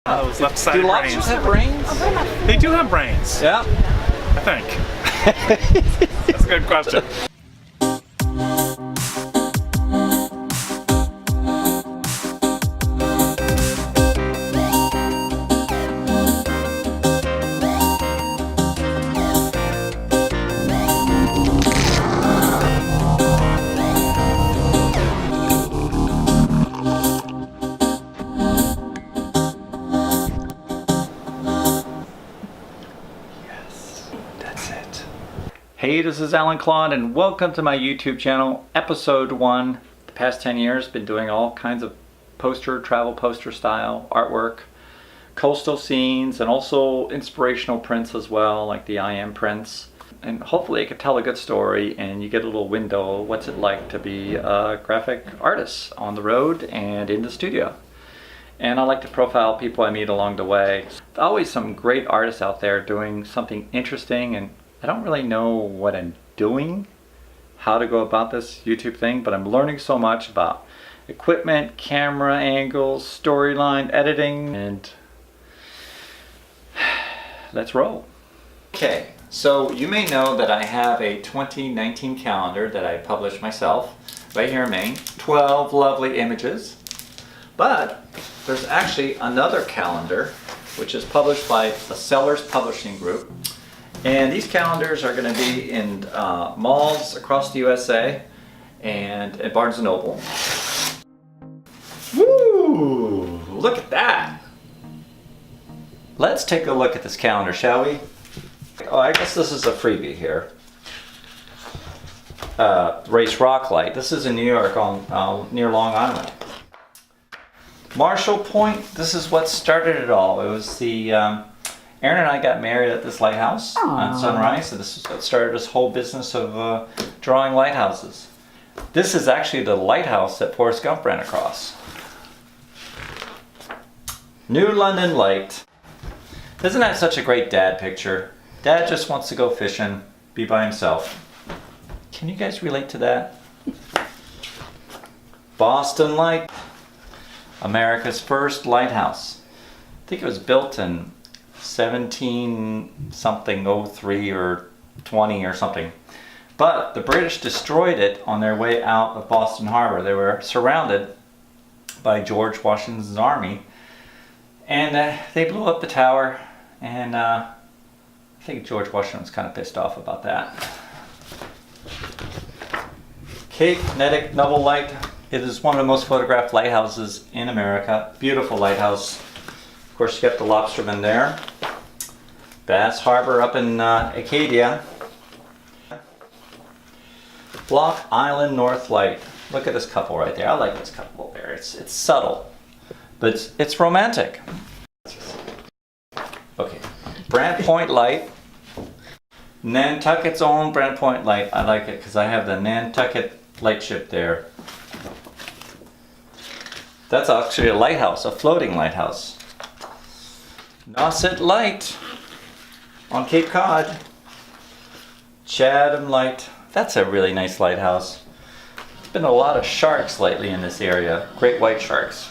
Those left side Do brains. lobsters have brains? They do have brains. Yeah. I think. That's a good question. Hey, this is Claude and welcome to my YouTube channel, episode 1. The past 10 years, been doing all kinds of travel poster style artwork, coastal scenes, and also inspirational prints as well, like the I Am prints. And hopefully I could tell a good story and you get a little window, what's it like to be a graphic artist on the road and in the studio. And I like to profile people I meet along the way. There's always some great artists out there doing something interesting, and I don't really know what I'm doing, how to go about this YouTube thing, but I'm learning so much about equipment, camera angles, storyline, editing, and let's roll. Okay, so you may know that I have a 2019 calendar that I published myself right here in Maine. 12 lovely images. But there's actually another calendar which is published by the Sellers Publishing Group. And these calendars are going to be in malls across the USA and at Barnes & Noble. Woo! Look at that! Let's take a look at this calendar, shall we? Oh, I guess this is a freebie here. Race Rock Light. This is in New York on near Long Island. Marshall Point. This is what started it all. It was the Aaron and I got married at this lighthouse on Sunrise, and this is what started this whole business of drawing lighthouses. This is actually the lighthouse that Forrest Gump ran across. New London Light. Isn't that such a great dad picture? Dad just wants to go fishing, be by himself. Can you guys relate to that? Boston Light. America's first lighthouse. I think it was built in 17 something 03 or 20 or something, but the British destroyed it on their way out of Boston Harbor. They were surrounded by George Washington's army, and they blew up the tower, and I think George Washington was kind of pissed off about that. Cape Nettic Noble Light. It is one of the most photographed lighthouses in America. Beautiful lighthouse. Of course, you got the lobstermen there. Bass Harbor up in Acadia. Block Island North Light. Look at this couple right there. I like this couple there. It's subtle, but it's romantic. Okay, Brant Point Light. Nantucket's own Brant Point Light. I like it because I have the Nantucket lightship there. That's actually a lighthouse, a floating lighthouse. Nauset Light on Cape Cod. Chatham Light. That's a really nice lighthouse. There's been a lot of sharks lately in this area. Great white sharks.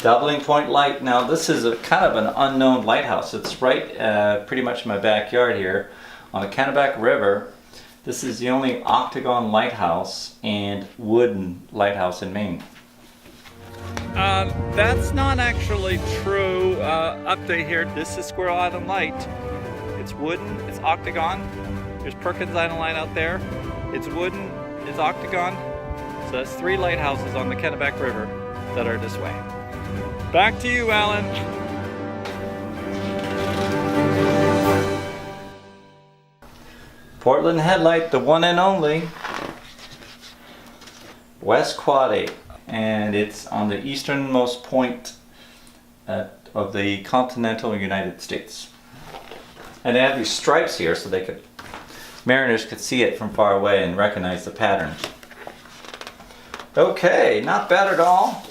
Doubling Point Light. Now this is a kind of an unknown lighthouse. It's right pretty much in my backyard here on the Kennebec River. This is the only octagon lighthouse and wooden lighthouse in Maine. That's not actually true. Update here. This is Squirrel Island Light. It's wooden. It's octagon. There's Perkins Island Light out there. It's wooden. It's octagon. So that's 3 lighthouses on the Kennebec River that are this way. Back to you, Alan. Portland Headlight, the one and only. West Quad, and it's on the easternmost point of the continental United States. And they have these stripes here so mariners could see it from far away and recognize the pattern. Okay, not bad at all.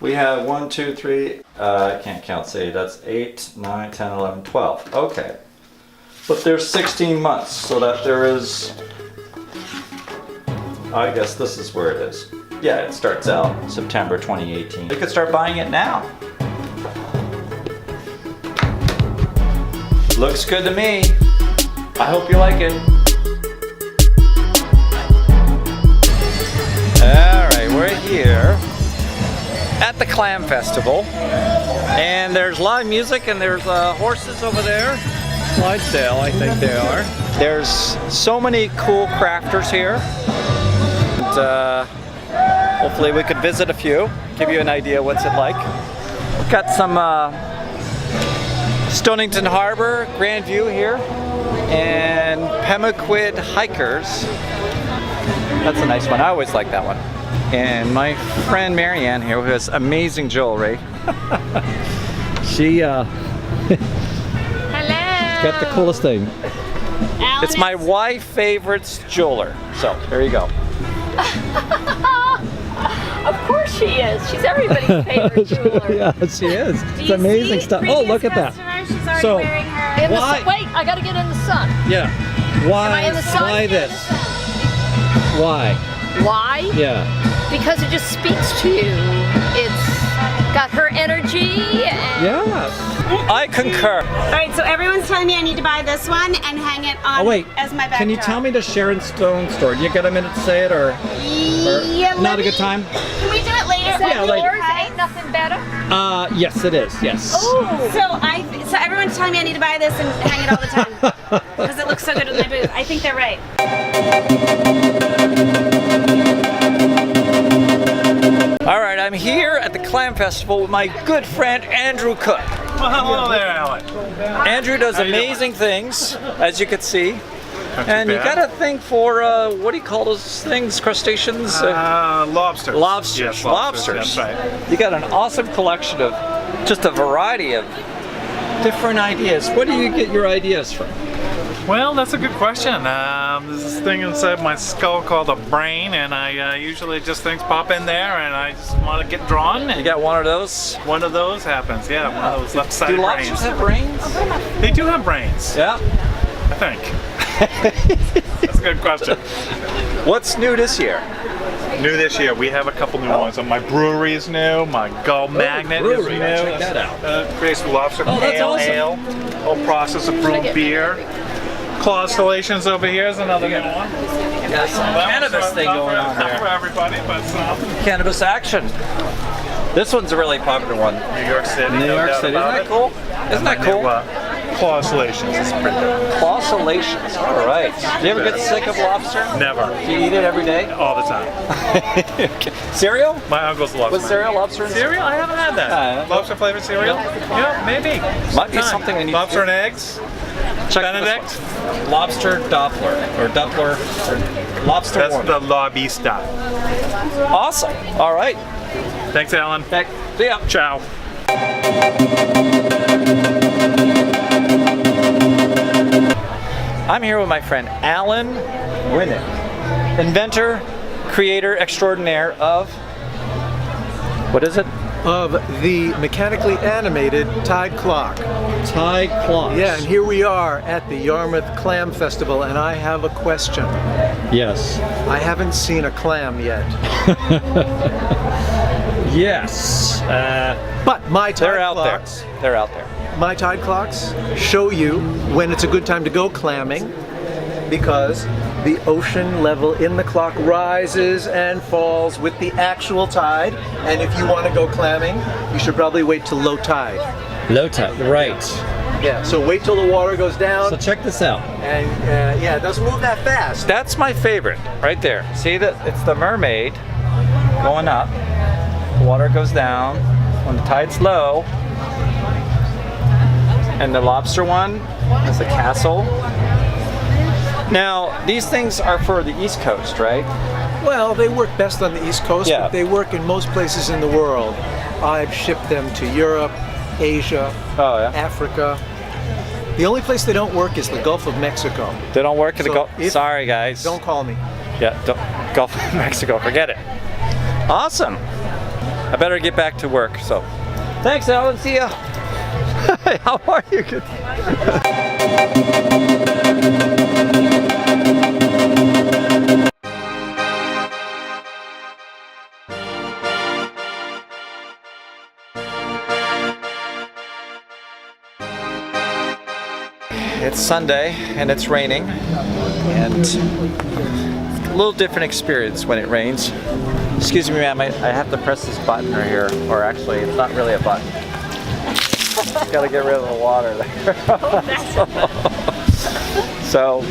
We have 1, 2, 3, I can't count, say that's 8, 9, 10, 11, 12. Okay. But there's 16 months, so that there is, I guess this is where it is. Yeah, it starts out September 2018. You could start buying it now. Looks good to me. I hope you like it. Alright, we're here at the Clam Festival. And there's live music and there's horses over there. Clydesdale, I think they are. There's so many cool crafters here. And, hopefully we could visit a few, give you an idea what's it like. We've got some Stonington Harbor, Grand View here, and Pemaquid Hikers. That's a nice one, I always like that one. And my friend Marianne here, who has amazing jewelry. She Hello. got the coolest thing. Alan It's my wife's favorite jeweler, so there you go. Of course she is. She's everybody's favorite jeweler. Yeah, she is. Do It's you amazing see? stuff. Oh, Previous look at that. customer, she's already So, wearing her. why- Wait, I gotta get in the sun. Yeah. Am Why? I in the sun? Why this? Why? Why? Yeah. Because it just speaks to you. It's got her energy. And Yeah. I concur. All right, so everyone's telling me I need to buy this one and hang it on Oh wait. as my backdrop. Can you tell me the Sharon Stone story? Do you got a minute to say it, or Yeah, not a good time? Can we do it later? is that Yeah, later. yours? Ain't nothing better. Yes, it is. Yes. So everyone's telling me I need to buy this and hang it all the time because it looks so good with my booth. I think they're right. All right, I'm here at the Clam Festival with my good friend Andrew Cook. Well, hello there, Alan. Andrew does How you doing? amazing things, as you can see. Not too And you bad. got a thing for, what do you call those things? Crustaceans? Lobsters. Lobsters. Yes, Lobsters. That's right. You got an awesome collection of just a variety of different ideas. Where do you get your ideas from? Well, that's a good question. There's this thing inside my skull called a brain, and I usually just things pop in there, and I just want to get drawn. You And got one of those? one of those happens. Yeah, one of those left-sided Do lobsters brains. have brains? They do have brains. Yeah. I think. That's a good question. What's new this year? New this year, we have a couple new ones. My brewery is new. My gull magnet is brewery. new. I'll check that out. Creates lobster Oh, that's pale awesome. ale. Whole process of brewing beer. Claude Stellations over here is another new one. Got some cannabis thing going on Not for there. everybody, but some. Cannabis action. This one's a really popular one. New York City. New no York doubt City. Isn't about that it. cool? Isn't that cool? Claude Stellations. It's pretty good. Clausulations. All right. Do you ever get sick of lobster? Never. Do you eat it every day? All the time. Okay. Cereal? My uncle's a lobster. With cereal, lobster, and Cereal? I haven't had that. Lobster flavored cereal? Yeah, maybe. Might be Sometime. something we need Lobster to and eggs? check Benedict? this one. Lobster Doppler or Doppler or lobster That's warm. the lobby stuff. Awesome. All right. Thanks, Alan. See ya. Ciao. I'm here with my friend Alan Winnick, inventor, creator extraordinaire of, what is it? Of the mechanically animated Tide Clock. Tide clocks. Yeah, and here we are at the Yarmouth Clam Festival, and I have a question. Yes. I haven't seen a clam yet, Yes. but my Tide They're out clocks, there. They're out there. my Tide clocks show you when it's a good time to go clamming, because the ocean level in the clock rises and falls with the actual tide, and if you want to go clamming, you should probably wait till low tide. Low tide. Right. Yeah, so wait till the water goes down, So check this out. and yeah, it doesn't move that fast. That's my favorite, right there. See that? It's the mermaid going up. The water goes down when the tide's low. And the lobster one is the castle. Now, these things are for the East Coast, right? Well, they work best on the East Coast, Yeah. but they work in most places in the world. I've shipped them to Europe, Asia, Oh, yeah. Africa. The only place they don't work is the Gulf of Mexico. They don't work in the So Gulf. if- Sorry, guys. Don't call me. Yeah, don't, Gulf of Mexico. Forget it. Awesome. I better get back to work. So, thanks, Alan. See ya. How are you? Good. it's Sunday and it's raining, and a little different experience when it rains. Excuse me, ma'am, I have to press this button right here, or actually it's not really a button. Gotta get rid of the water there. So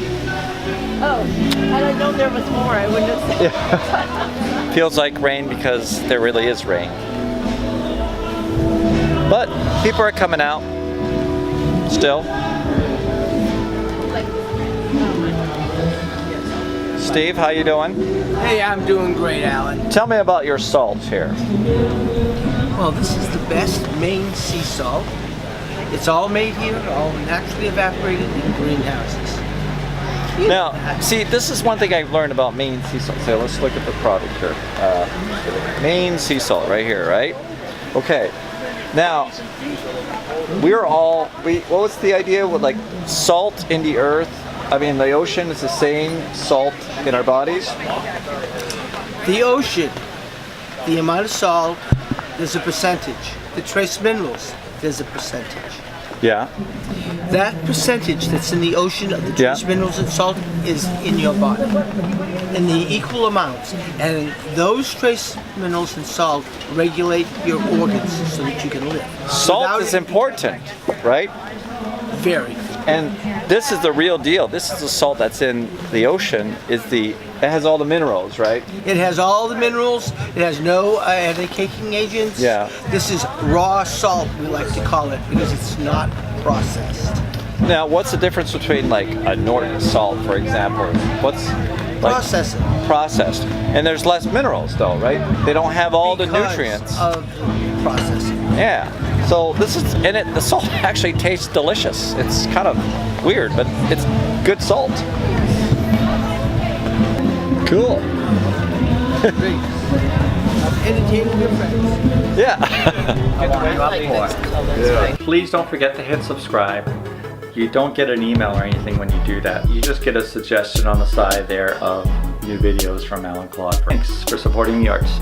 Oh, had I known there was more, I wouldn't have said. yeah. Feels like rain because there really is rain. But people are coming out still. Steve, how you doing? Hey, I'm doing great, Alan. Tell me about your salt here. Well, this is the best Maine sea salt. It's all made here, all naturally evaporated in greenhouses. Now, see, this is one thing I've learned about Maine sea salt. So let's look at the product here. Maine sea salt right here, right? Okay. Now, what was the idea with like salt in the earth? I mean, the ocean is the same salt in our bodies? The ocean, the amount of salt, there's a percentage. The trace minerals, there's a percentage. Yeah. That percentage that's in the ocean of the trace minerals and salt is in your body in the equal amounts. And those trace minerals and salt regulate your organs so that you can live. Salt is important, right? Very. And this is the real deal. This is the salt that's in the ocean. It has all the minerals, right? It has all the minerals. It has no headache-caking agents. Yeah. This is raw salt, we like to call it, because it's not processed. Now, what's the difference between like a Norton salt, for example? What's like processed? And there's less minerals, though, right? They don't have all the nutrients of processing. Yeah. So this is in it. The salt actually tastes delicious. It's kind of weird, but it's good salt. Cool. Entertaining your friends. Yeah. Please don't forget to hit subscribe. You don't get an email or anything when you do that. You just get a suggestion on the side there of new videos from Alan Claude. Thanks for supporting the arts.